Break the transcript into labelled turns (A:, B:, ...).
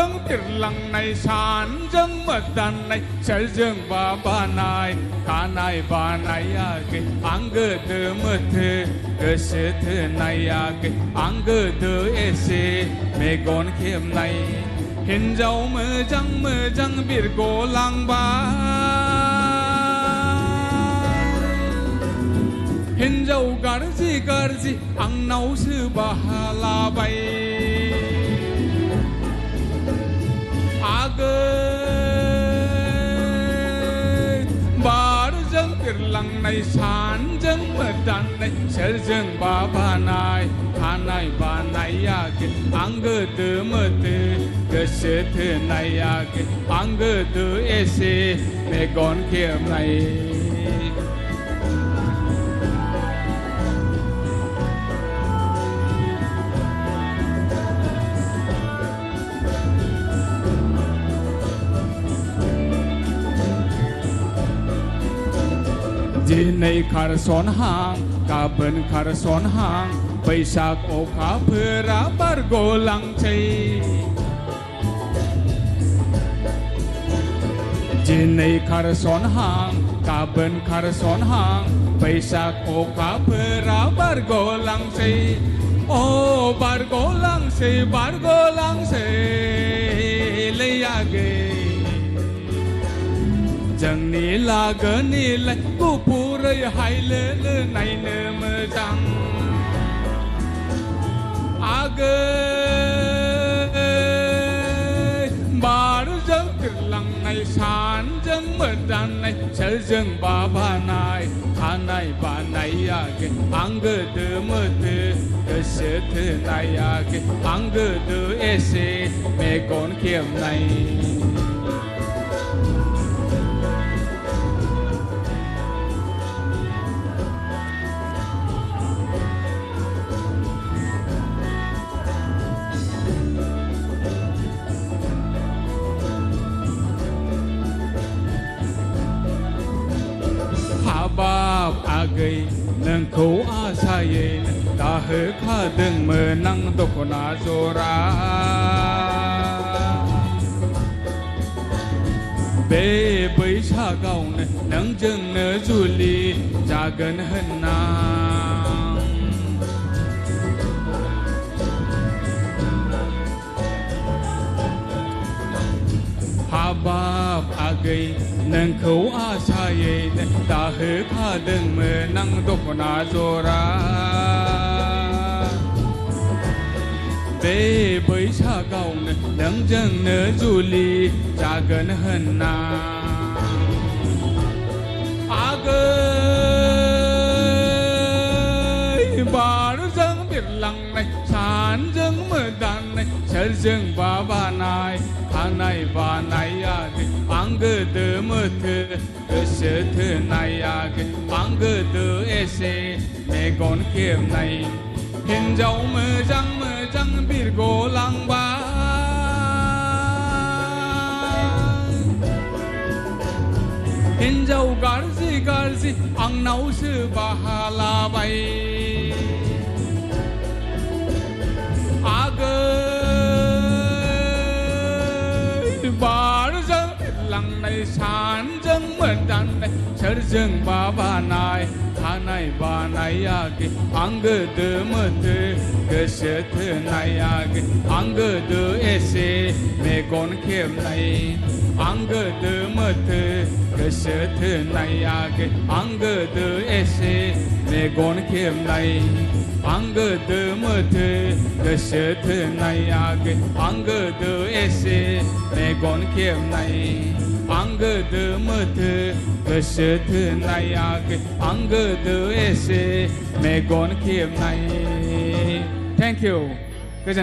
A: dâng biệt lăng này sàn dâng mật đàn này sẽ dâng bà này khá này bà này cái ang gơ tơ mật thơ cơ sẽ thơ này cái ang gơ tơ ese mê gòn khiêm này hình dấu mơ trăng biệt cô lang ba hình dấu garzi ang nấu sư bahala bay bar dâng biệt lăng này sàn dâng mật đàn này sẽ dâng bà này khá này bà này cái ang gơ tơ mơ tơ cơ sẽ thơ này cái ang gơ tơ ese mê gòn khiêm nàyจีในคาร์สอนหางกาเบินคาร์สอนหางไปสากโอขาเพื่อรับบาร์โกลังใจจีในคาร์สอนหางกาเบินคาร์สอนหางไปสากโอขาเพื่อรับบาร์โกลังใจโอบาร์โกลังใจบาร์โกลังใจเลยยากJangni lagani lai kupurai hai le nai ne mejang age bar jang lang nai san jang medan nai chal jang ba nai hanai ba nai age ang de me te se the nai age ang de ese me kon khiam nai bab agai nang ko asaye ta he kha deng me nang dokona zora be bai sa gao ne nang jeng ne juli ja gan han na bab agai nang ko asaye ta he kha deng me nang dokona zora be bai sa gao ne nang jeng ne juli ja gan han na agai bar jang biệt lăng này sàn jang me dan này sẽ jang ba này hanai ba nai age ang gơ tơ mơ thơ cơ sẽ thơ nai age ang gơ tơ ese mê gòn khiêm này hình dấu mơ trăng biệt cô lang ba hình dấu garzi ang nấu sư bahala bay bar dâng lăng này sàn dâng mật đàn này sẽ dâng bà này khá này bà này cái ang gơ tơ mơ tơ cơ sẽ thơ này cái ang gơ tơ ese mê con khiêm này ang gơ tơ mơ tơ cơ sẽ thơ này cái ang gơ tơ ese mê con khiêm này ang gơ tơ mơ thơ cơ sẽ thơ này cái ang gơ tơ ese mê con khiêm này ang gơ tơ mơ thơ cơ sẽ thơ này cái ang gơ tơ ese mê con khiêm này. Thank you. Good